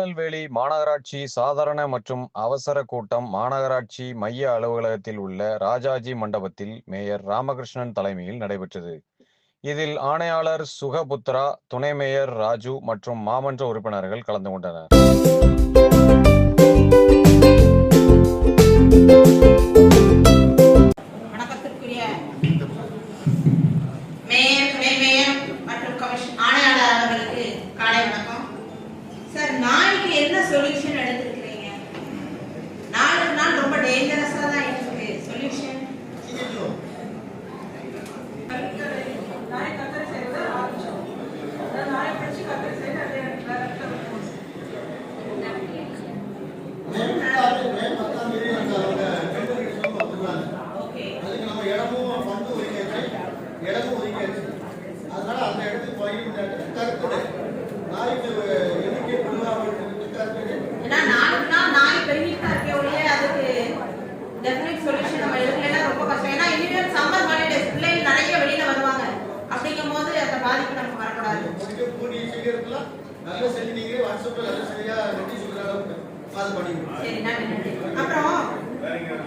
திருநெல்வேலி மாநகராட்சி சாதாரண மற்றும் அவசர கூட்டம் மாநகராட்சி மைய அலுவலகத்தில் உள்ள ராஜாஜி மண்டபத்தில் மேயர் ராமகிருஷ்ணன் தலைமையில் நடைபெற்றது. இதில் ஆணையாளர் சுகபுத்ரா, துணை மேயர் ராஜு மற்றும் மாமன்ற உறுப்பினர்கள் கலந்து கொண்டனர். வணக்கத்திற்குரிய மேயர், துணை மேயர் மற்றும் ஆணையாளர் அவர்களுக்கு காலை வணக்கம். சார், நாளைக்கு என்ன சொல்யூஷன் எடுத்துக்கிறீங்க? நாளுக்கு நாள் ரொம்ப டேஞ்சரஸா தான் இருக்கு சொல்யூஷன்.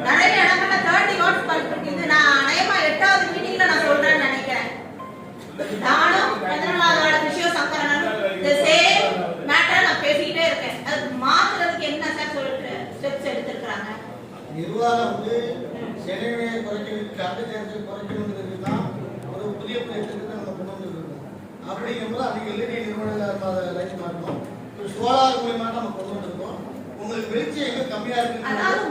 நிறைய இடங்கள்ல 30 வாட்ஸ் பல்ப் இருக்குது. நான் நேமா 8வது மீட்டிங்ல நான் சொல்றேன்னு நினைக்கிறேன். நானும் எதனால விஷயம் சங்கரனும் the same matter நான் பேசிட்டே இருக்கேன். அது மாத்துறதுக்கு என்ன சார் சொல்லிட்டு ஸ்டெப்ஸ் எடுத்துக்கறாங்க? நிர்வாகம் வந்து செலவை குறைக்கிறதுக்கு கட்டணத்தை குறைக்கணும்ன்றதுக்கு தான் ஒரு புதிய திட்டத்தை நம்ம கொண்டு வந்திருக்கோம். அப்படிங்கும்போது அது எல்இடி நிறுவனங்கள் லைட் மாற்றணும். சோலார் மூலமா நம்ம கொண்டு வந்திருக்கோம். உங்களுக்கு வெளிச்சம் எங்க கம்மியா இருக்கு, அதாவது